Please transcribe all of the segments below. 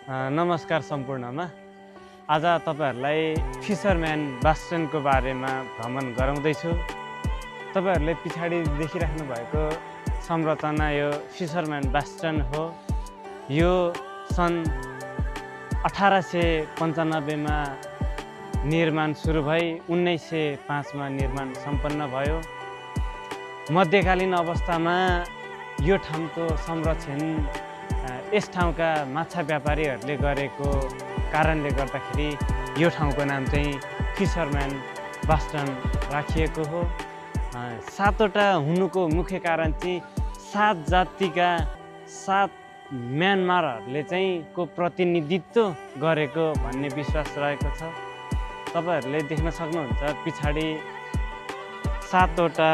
नमस्कार सम्पूर्णमा। आज तपाईहरुलाई फिशरम्यान बास्टनको बारेमा भ्रमण गराउँदैछु। तपाईहरुले पिछाडी देखिराख्नु भएको संरचना यो फिशरम्यान बास्टन हो। यो सन् 1895 मा निर्माण सुरु भई 1905 मा निर्माण सम्पन्न भयो। मध्यकालीन अवस्थामा यो ठाउँको संरक्षण यस ठाउँका माछा व्यापारीहरूले गरेको कारणले गर्दाखेरि यो ठाउँको नाम चाहिँ फिशरम्यान बास्टन राखिएको हो। 7 वटा हुनुको मुख्य कारण चाहिँ 7 जातिका 7 म्यानमारहरूले चाहिँ को प्रतिनिधित्व गरेको भन्ने विश्वास रहेको छ। तपाईहरुले देख्न सक्नुहुन्छ पिछाडी 7 वटा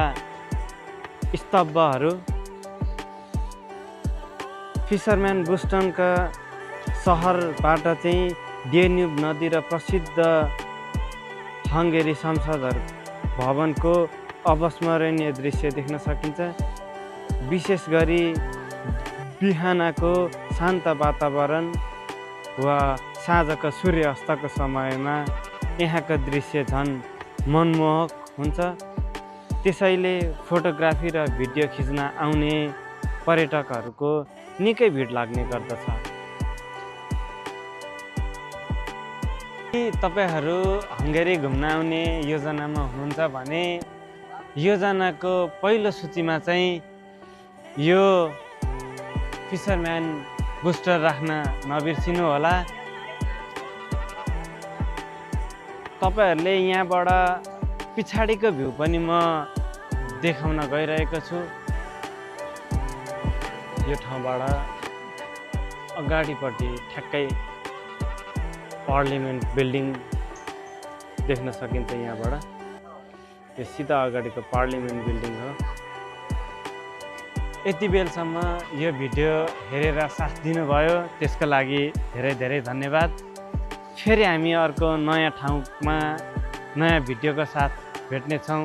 स्तम्भहरू। फिशरम्यान बास्टनका सहरबाट चाहिँ डेन्युब नदी र प्रसिद्ध हंगेरी संसदहरू भवनको अविस्मरणीय दृश्य देख्न सकिन्छ। विशेष गरी बिहानको शान्त वातावरण वा साँझको सूर्यास्तको समयमा यहाँको दृश्य झन् मनमोहक हुन्छ। त्यसैले फोटोग्राफी र भिडियो खिच्न आउने पर्यटकहरूको निकै भिड लाग्ने गर्दछ। तपाईहरु हंगेरी घुम्न आउने योजनामा हुनुहुन्छ भने योजनाको पहिलो सूचीमा चाहिँ यो फिशरम्यान बुस्टर राख्न नबिर्सिनु होला। तपाईहरुले यहाँबाट पिछाडीको भ्यू पनि म देखाउन गइरहेको छु। यो ठाउँबाट अगाडिपट्टि ठ्याक्कै पार्लिमेन्ट बिल्डिङ देख्न सकिन्छ। यहाँबाट यो सिधा अगाडिको पार्लिमेन्ट बिल्डिङ हो। यति बेलसम्म यो भिडियो हेरेर साथ दिनुभयो त्यसको लागि धेरै धेरै धन्यवाद। फेरि हामी अर्को नयाँ ठाउँमा नयाँ भिडियोको साथ भेट्नेछौँ।